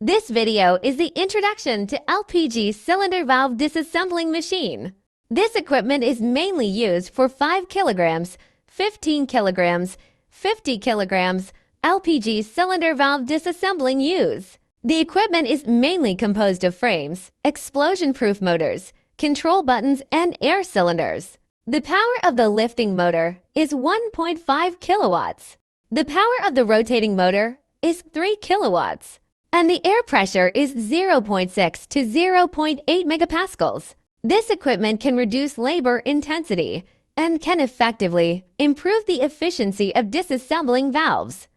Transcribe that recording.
This video is the introduction to LPG cylinder valve disassembling machine. This equipment is mainly used for 5 kilograms, 15 kilograms, 50 kilograms LPG cylinder valve disassembling use. The equipment is mainly composed of frames, explosion-proof motors, control buttons, and air cylinders. The power of the lifting motor is 1.5 kilowatts. The power of the rotating motor is 3 kilowatts. And the air pressure is 0.6 to 0.8 megapascals. This equipment can reduce labor intensity and can effectively improve the efficiency of disassembling valves.